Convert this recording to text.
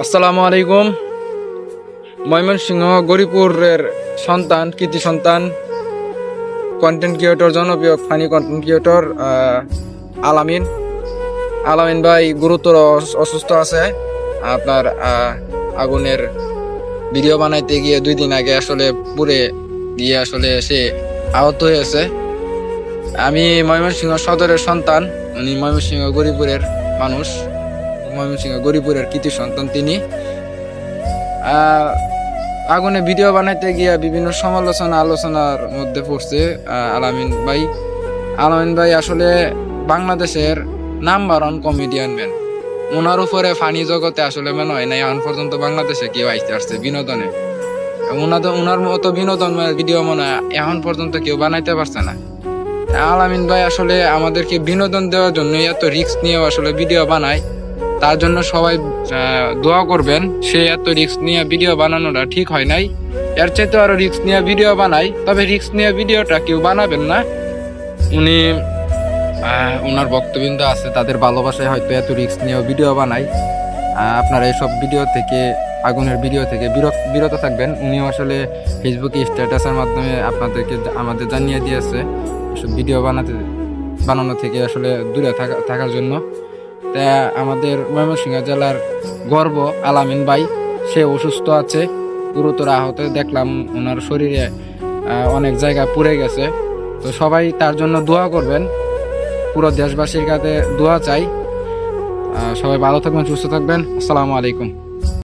আসসালামু আলাইকুম। ময়মনসিংহ গরিপুরের সন্তান, কৃতি সন্তান, কন্টেন্ট ক্রিয়েটর, জনপ্রিয় ফানি কন্টেন্ট ক্রিয়েটর আলামিন আলামিন ভাই গুরুতর অসুস্থ আছে। আপনার আগুনের ভিডিও বানাইতে গিয়ে 2 দিন আগে আসলে পুড়ে গিয়ে আসলে সে আহত হয়েছে। আমি ময়মনসিংহ সদরের সন্তান, উনি ময়মনসিংহ গরিপুরের মানুষ, ময়মনসিংহ গরিপুরের কৃতি সন্তান তিনি। আগুনে ভিডিও বানাইতে গিয়া বিভিন্ন আলোচনার মধ্যে পড়ছে আলামিন ভাই আসলে বাংলাদেশের নাম্বার 1 কমেডিয়ান ম্যান। ওনার উপরে ফানি জগতে আসলে মনে হয় না এখন পর্যন্ত বাংলাদেশে কেউ আইতে আসছে বিনোদনে। ওনার মতো বিনোদন ভিডিও মনে হয় এখন পর্যন্ত কেউ বানাইতে পারছে না। আলামিন ভাই আসলে আমাদেরকে বিনোদন দেওয়ার জন্য এত রিস্ক নিয়েও আসলে ভিডিও বানায়। তার জন্য সবাই দোয়া করবেন। সে এত রিস্ক নিয়ে ভিডিও বানানোটা ঠিক হয় নাই, এর চাইতে আরো রিস্ক নিয়ে ভিডিও বানাই। তবে রিস্ক নিয়ে ভিডিওটা কেউ বানাবেন না। উনি ওনার ভক্তবৃন্দ আছে, তাদের ভালোবাসায় হয়তো এত রিস্ক নিয়েও ভিডিও বানাই। আপনারা এইসব ভিডিও থেকে, আগুনের ভিডিও থেকে বিরত থাকবেন। উনিও আসলে ফেসবুকে স্ট্যাটাসের মাধ্যমে আমাদের জানিয়ে দিয়েছে এসব ভিডিও বানানো থেকে আসলে দূরে থাকার জন্য। তা আমাদের ময়মনসিংহ জেলার গর্ব আলামিন ভাই, সে অসুস্থ আছে, গুরুতর আহত। দেখলাম ওনার শরীরে অনেক জায়গা পুড়ে গেছে। তো সবাই তার জন্য দোয়া করবেন। পুরো দেশবাসীর কাছে দোয়া চাই। সবাই ভালো থাকবেন, সুস্থ থাকবেন। আসসালামু আলাইকুম।